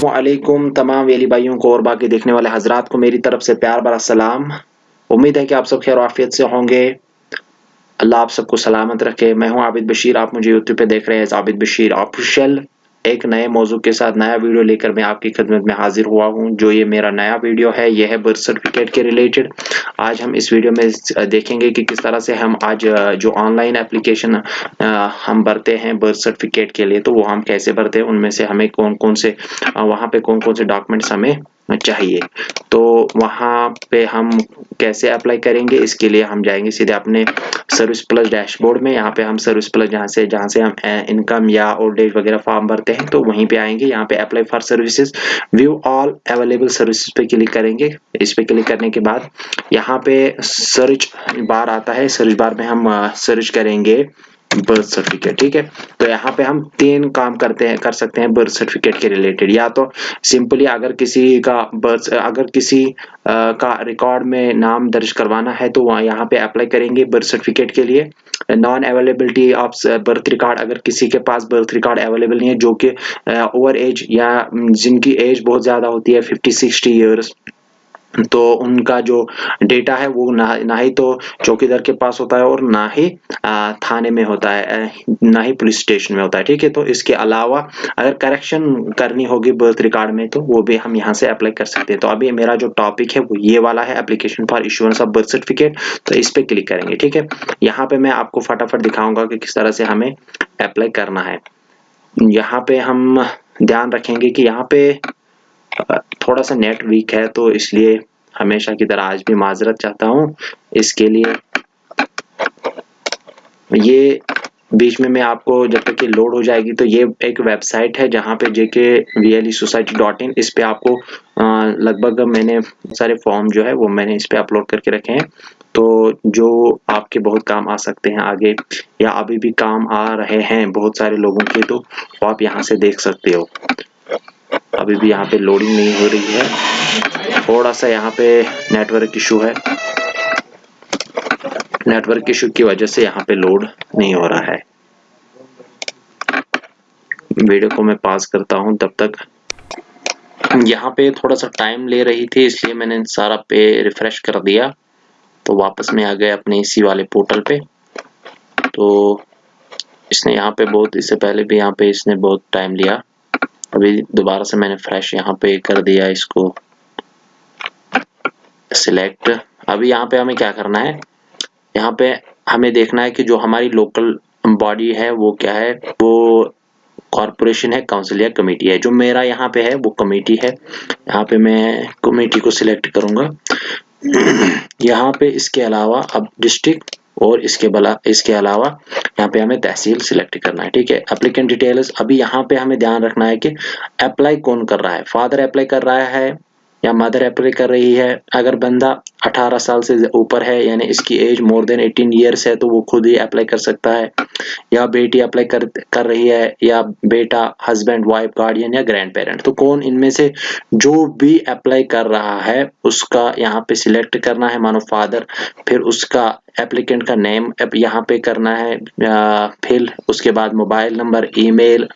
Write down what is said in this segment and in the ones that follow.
वालेकुम तमाम वेली भाइयों को और बाकी देखने वाले हजरात को मेरी तरफ से प्यार भरा सलाम। उम्मीद है कि आप सब खैर आफियत से होंगे। अल्लाह आप सबको सलामत रखे। मैं हूं आबिद बशीर, आप मुझे यूट्यूब पे देख रहे हैं आबिद बशीर ऑफिशियल। एक नए मौजू के साथ नया वीडियो लेकर मैं आपकी खिदमत में हाजिर हुआ हूं। जो ये मेरा नया वीडियो है ये है बर्थ सर्टिफिकेट के रिलेटेड। आज हम इस वीडियो में देखेंगे कि किस तरह से हम आज जो ऑनलाइन एप्लीकेशन हम भरते हैं बर्थ सर्टिफिकेट के लिए, तो वो हम कैसे भरते हैं, उनमें से हमें कौन कौन से वहाँ पे कौन कौन से डॉक्यूमेंट्स हमें चाहिए, तो वहाँ पे हम कैसे अप्लाई करेंगे। इसके लिए हम जाएंगे सीधे अपने सर्विस प्लस डैशबोर्ड में। यहाँ पे हम सर्विस प्लस जहाँ से हम इनकम या ओल्ड एज वगैरह फॉर्म भरते हैं, तो वहीं पे आएंगे। यहाँ पे apply for services, view all available services पे क्लिक करेंगे। इस पे क्लिक करने के बाद यहाँ पे सर्च बार आता है। सर्च बार में हम सर्च करेंगे बर्थ सर्टिफिकेट, ठीक है। तो यहाँ पे हम 3 काम कर सकते हैं बर्थ सर्टिफिकेट के रिलेटेड। या तो सिंपली अगर किसी का रिकॉर्ड में नाम दर्ज करवाना है तो वहाँ यहाँ पे अप्लाई करेंगे बर्थ सर्टिफिकेट के लिए। Non availability of birth record, अगर किसी के पास बर्थ रिकॉर्ड अवेलेबल नहीं है जो कि ओवर एज या जिनकी एज बहुत ज्यादा होती है 50-60 ईयर्स, तो उनका जो डेटा है वो ना ही तो चौकीदार के पास होता है और ना ही थाने में होता है, ना ही पुलिस स्टेशन में होता है, ठीक है। तो इसके अलावा अगर करेक्शन करनी होगी बर्थ रिकॉर्ड में तो वो भी हम यहाँ से अप्लाई कर सकते हैं। तो अभी मेरा जो टॉपिक है वो ये वाला है, application for issuance of birth certificate. तो इस पे क्लिक करेंगे, ठीक है। यहाँ पे मैं आपको फटाफट दिखाऊंगा कि किस तरह से हमें अप्लाई करना है। यहाँ पे हम ध्यान रखेंगे कि यहाँ पे थोड़ा सा नेट वीक है, तो इसलिए हमेशा की तरह आज भी माजरत चाहता हूँ इसके लिए। ये बीच में मैं आपको जब तक ये लोड हो जाएगी, तो ये एक वेबसाइट है जहाँ पे jkvlesociety.in, इस पे आपको लगभग मैंने सारे फॉर्म जो है वो मैंने इस पे अपलोड करके रखे हैं, तो जो आपके बहुत काम आ सकते हैं आगे, या अभी भी काम आ रहे हैं बहुत सारे लोगों के, तो आप यहाँ से देख सकते हो। अभी भी यहाँ पे लोडिंग नहीं हो रही है, थोड़ा सा यहाँ पे नेटवर्क इशू है। नेटवर्क इशू की वजह से यहाँ पे लोड नहीं हो रहा है। वीडियो को मैं पॉज करता हूँ तब तक। यहाँ पे थोड़ा सा टाइम ले रही थी, इसलिए मैंने सारा पे रिफ्रेश कर दिया, तो वापस में आ गए अपने इसी वाले पोर्टल पे। तो इसने यहाँ पे बहुत, इससे पहले भी यहाँ पे इसने बहुत टाइम लिया। अभी दोबारा से मैंने फ्रेश यहाँ पे कर दिया इसको सिलेक्ट। अभी यहाँ पे हमें क्या करना है, यहाँ पे हमें देखना है कि जो हमारी लोकल बॉडी है वो क्या है, वो कॉरपोरेशन है, काउंसिल या कमेटी है। जो मेरा यहाँ पे है वो कमेटी है। यहाँ पे मैं कमेटी को सिलेक्ट करूंगा। यहाँ पे इसके अलावा अब डिस्ट्रिक्ट और इसके अलावा यहाँ पे हमें तहसील सिलेक्ट करना है, ठीक है। एप्लीकेंट डिटेल्स, अभी यहाँ पे हमें ध्यान रखना है कि अप्लाई कौन कर रहा है, फादर अप्लाई कर रहा है या मदर अप्लाई कर रही है। अगर बंदा 18 साल से ऊपर है, यानी इसकी एज मोर देन 18 ईयर्स है, तो वो खुद ही अप्लाई कर सकता है। या बेटी अप्लाई कर रही है, या बेटा, हस्बैंड, वाइफ, गार्डियन या ग्रैंड पेरेंट, तो कौन इनमें से जो भी अप्लाई कर रहा है उसका यहाँ पे सिलेक्ट करना है, मानो फादर। फिर उसका एप्लीकेंट का नेम यहाँ पे करना है, फिर उसके बाद मोबाइल नंबर, ईमेल।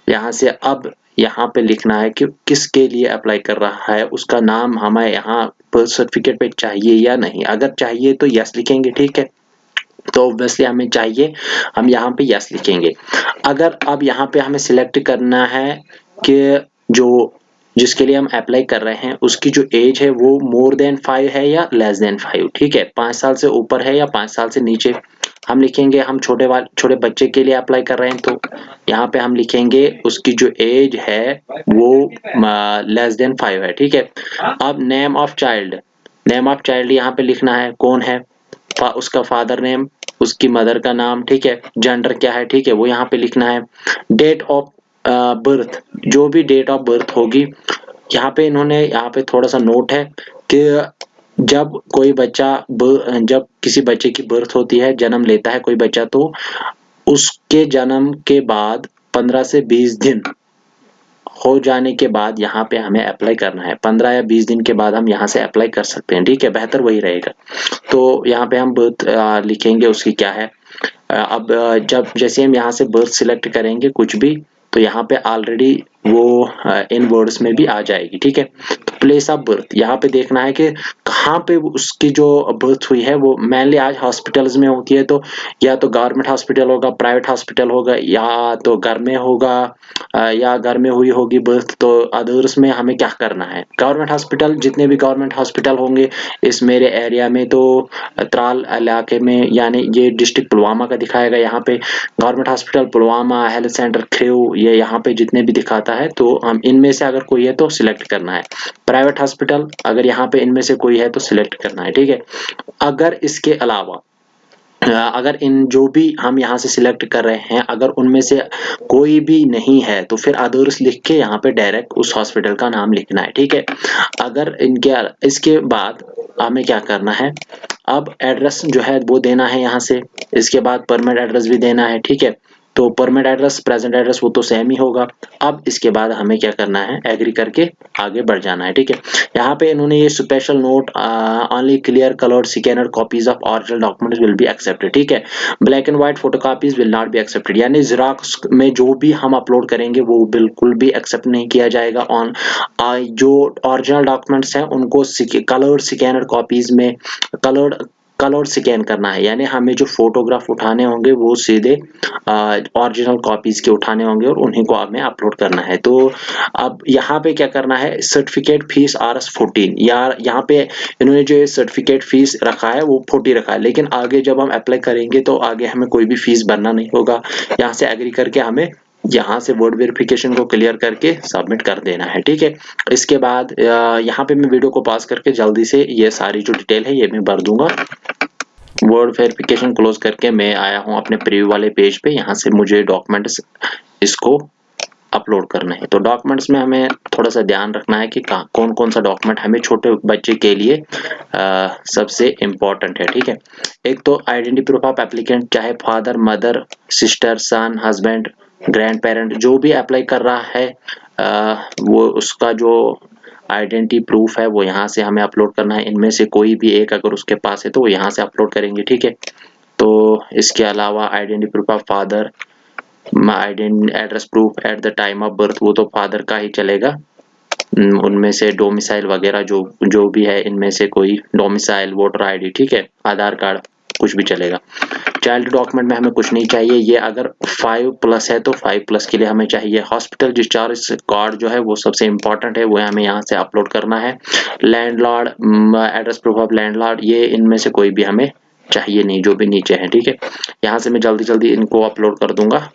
यहाँ से अब यहाँ पे लिखना है कि किसके लिए अप्लाई कर रहा है, उसका नाम हमें यहाँ बर्थ सर्टिफिकेट पे चाहिए या नहीं। अगर चाहिए तो यस लिखेंगे, ठीक है। तो ऑब्वियसली हमें चाहिए, हम यहाँ पे यस लिखेंगे। अगर अब यहाँ पे हमें सिलेक्ट करना है कि जो जिसके लिए हम अप्लाई कर रहे हैं उसकी जो एज है वो मोर देन 5 है या लेस देन 5, ठीक है। 5 साल से ऊपर है या 5 साल से नीचे। हम लिखेंगे हम छोटे बच्चे के लिए अप्लाई कर रहे हैं, तो यहाँ पे हम लिखेंगे उसकी जो एज है वो लेस देन 5 है, ठीक है। अब नेम ऑफ चाइल्ड यहाँ पे लिखना है, कौन है, उसका फादर नेम, उसकी मदर का नाम, ठीक है। जेंडर क्या है, ठीक है, वो यहाँ पे लिखना है। डेट ऑफ बर्थ, जो भी डेट ऑफ बर्थ होगी, यहाँ पे इन्होंने यहाँ पे थोड़ा सा नोट है कि जब किसी बच्चे की बर्थ होती है, जन्म लेता है कोई बच्चा, तो उसके जन्म के बाद 15 से 20 दिन हो जाने के बाद यहाँ पे हमें अप्लाई करना है। 15 या 20 दिन के बाद हम यहाँ से अप्लाई कर सकते हैं, ठीक है, बेहतर वही रहेगा। तो यहाँ पे हम बर्थ लिखेंगे उसकी क्या है। अब जैसे हम यहाँ से बर्थ सिलेक्ट करेंगे कुछ भी, तो यहाँ पे ऑलरेडी वो इन वर्ड्स में भी आ जाएगी, ठीक है। तो प्लेस ऑफ बर्थ यहाँ पे देखना है कि कहाँ पे उसकी जो बर्थ हुई है, वो मेनली आज हॉस्पिटल्स में होती है, तो या तो गवर्नमेंट हॉस्पिटल होगा, प्राइवेट हॉस्पिटल होगा, या तो घर में होगा, या घर में हुई होगी बर्थ। तो अदर्स में हमें क्या करना है, गवर्नमेंट हॉस्पिटल, जितने भी गवर्नमेंट हॉस्पिटल होंगे इस मेरे एरिया में, तो त्राल इलाके में, यानी ये डिस्ट्रिक्ट पुलवामा का दिखाएगा यहाँ पे, government hospital Pulwama, health centre Khrew, ये यहाँ पे जितने भी दिखाता है, तो हम इनमें से अगर कोई है तो सिलेक्ट करना है। प्राइवेट हॉस्पिटल अगर यहाँ पे इनमें से कोई है तो सिलेक्ट करना है, ठीक है। अगर इसके अलावा अगर इन जो भी हम यहाँ से सिलेक्ट कर रहे हैं, अगर उनमें से कोई भी नहीं है तो फिर अदर्स लिख के यहाँ पे डायरेक्ट उस हॉस्पिटल का नाम लिखना है, ठीक है। अगर इनके इसके बाद हमें क्या करना है, अब एड्रेस जो है वो देना है यहाँ से, इसके बाद परमानेंट एड्रेस भी देना है, ठीक है। तो परमानेंट एड्रेस, प्रेजेंट एड्रेस वो तो सेम ही होगा। अब इसके बाद हमें क्या करना है, एग्री करके आगे बढ़ जाना है, ठीक है। यहाँ पे इन्होंने ये special note, only clear coloured scanner copies of original documents will be accepted, ठीक है। Black and white photocopies will not be accepted, यानी जेरॉक्स में जो भी हम अपलोड करेंगे वो बिल्कुल भी एक्सेप्ट नहीं किया जाएगा। ऑन जो ओरिजिनल डॉक्यूमेंट्स हैं उनको कलर्ड स्कैनर कॉपीज में कलर स्कैन करना है, यानी हमें जो फोटोग्राफ उठाने होंगे वो सीधे ओरिजिनल कॉपीज के उठाने होंगे और उन्हीं को हमें अपलोड करना है। तो अब यहाँ पे क्या करना है, सर्टिफिकेट फीस RS14, यार यहाँ पे इन्होंने जो सर्टिफिकेट फीस रखा है वो 40 रखा है, लेकिन आगे जब हम अप्लाई करेंगे तो आगे हमें कोई भी फीस भरना नहीं होगा। यहाँ से एग्री करके हमें यहाँ से वर्ड वेरिफिकेशन को क्लियर करके सबमिट कर देना है, ठीक है। इसके बाद यहाँ पे मैं वीडियो को पॉज करके जल्दी से ये सारी जो डिटेल है ये मैं भर दूंगा। वर्ड वेरिफिकेशन क्लोज करके मैं आया हूँ अपने प्रीव्यू वाले पेज पे। यहाँ से मुझे डॉक्यूमेंट्स इसको अपलोड करना है। तो डॉक्यूमेंट्स में हमें थोड़ा सा ध्यान रखना है कि कौन कौन सा डॉक्यूमेंट हमें छोटे बच्चे के लिए सबसे इम्पोर्टेंट है, ठीक है। एक तो आइडेंटिटी प्रूफ ऑफ एप्लीकेंट, चाहे फादर, मदर, सिस्टर, सन, हस्बैंड, ग्रैंड पेरेंट जो भी अप्लाई कर रहा है वो उसका जो आइडेंटिटी प्रूफ है वो यहाँ से हमें अपलोड करना है। इनमें से कोई भी एक अगर उसके पास है तो वो यहाँ से अपलोड करेंगे, ठीक है। तो इसके अलावा identity proof of father, identity address proof at the time of birth, वो तो फादर का ही चलेगा। उनमें से डोमिसाइल वगैरह जो जो भी है, इनमें से कोई डोमिसाइल, वोटर आईडी, ठीक है, आधार कार्ड, कुछ भी चलेगा। चाइल्ड डॉक्यूमेंट में हमें कुछ नहीं चाहिए, ये अगर 5+ है तो 5+ के लिए हमें चाहिए। हॉस्पिटल डिस्चार्ज कार्ड जो है वो सबसे इंपॉर्टेंट है, वो हमें यहाँ से अपलोड करना है। Landlord address proof of landlord, ये इनमें से कोई भी हमें चाहिए नहीं, जो भी नीचे है, ठीक है। यहाँ से मैं जल्दी जल्दी इनको अपलोड कर दूंगा।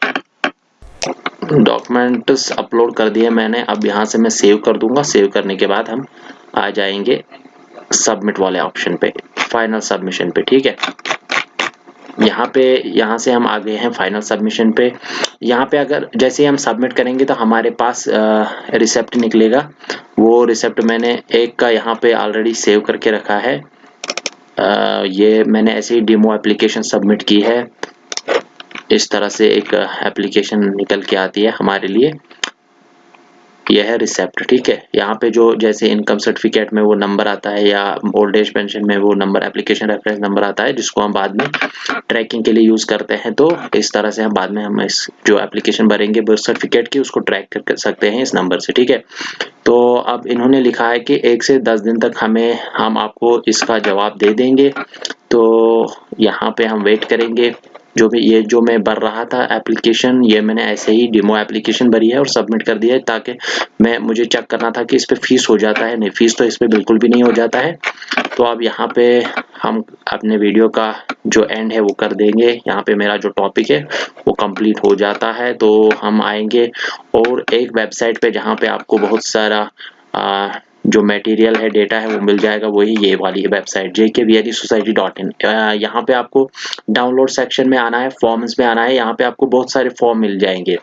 डॉक्यूमेंट्स अपलोड कर दिए मैंने, अब यहाँ से मैं सेव कर दूंगा। सेव करने के बाद हम आ जाएंगे सबमिट वाले ऑप्शन पे, फाइनल सबमिशन पे, ठीक है। यहाँ से हम आ गए हैं फाइनल सबमिशन पे। यहाँ पे अगर जैसे ही हम सबमिट करेंगे तो हमारे पास रिसिप्ट निकलेगा। वो रिसिप्ट मैंने एक का यहाँ पे ऑलरेडी सेव करके रखा है। ये मैंने ऐसे ही डेमो एप्लीकेशन सबमिट की है। इस तरह से एक एप्लीकेशन निकल के आती है हमारे लिए, यह है रिसेप्ट, ठीक है। यहाँ पे जो जैसे इनकम सर्टिफिकेट में वो नंबर आता है या ओल्ड एज पेंशन में वो नंबर, एप्लीकेशन रेफरेंस नंबर आता है, जिसको हम बाद में ट्रैकिंग के लिए यूज करते हैं। तो इस तरह से हम बाद में हम इस जो एप्लीकेशन भरेंगे बर्थ सर्टिफिकेट की, उसको ट्रैक कर सकते हैं इस नंबर से, ठीक है। तो अब इन्होंने लिखा है कि 1 से 10 दिन तक हम आपको इसका जवाब दे देंगे। तो यहाँ पे हम वेट करेंगे। जो भी ये जो मैं भर रहा था एप्लीकेशन, ये मैंने ऐसे ही डेमो एप्लीकेशन भरी है और सबमिट कर दिया है, ताकि मुझे चेक करना था कि इस पे फीस हो जाता है। नहीं, फीस तो इस पे बिल्कुल भी नहीं हो जाता है। तो अब यहाँ पे हम अपने वीडियो का जो एंड है वो कर देंगे। यहाँ पे मेरा जो टॉपिक है वो कंप्लीट हो जाता है। तो हम आएंगे और एक वेबसाइट पे जहाँ पे आपको बहुत सारा जो मटेरियल है, डेटा है, वो मिल जाएगा। वही ये वाली है वेबसाइट jkvlesociety.in। यहाँ पे आपको डाउनलोड सेक्शन में आना है, फॉर्म्स में आना है। यहाँ पे आपको बहुत सारे फॉर्म मिल जाएंगे,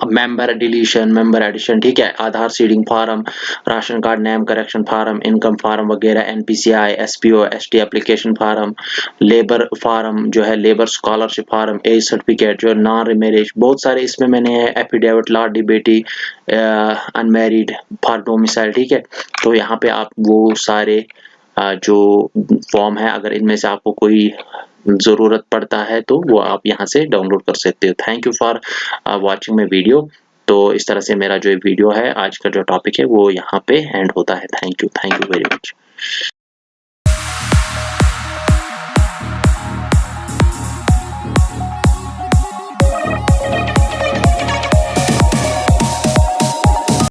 मेंबर डिलीशन, मेंबर एडिशन, ठीक है, Aadhaar seeding form, ration card name correction form, income form वगैरह, NPCI, SPO, ST application form, labour form जो है, labour scholarship form, age certificate जो नॉन रिमेरेज, बहुत सारे इसमें मैंने एफिडेविट, लाडी बेटी, अनमैरिड, फॉर डोमिसाइल, ठीक है। तो यहाँ पे आप वो सारे जो फॉर्म है, अगर इनमें से आपको कोई ज़रूरत पड़ता है तो वो आप यहाँ से डाउनलोड कर सकते हो। Thank you for watching my video. तो इस तरह से मेरा जो वीडियो है, आज का जो टॉपिक है वो यहाँ पे एंड होता है। Thank you very much.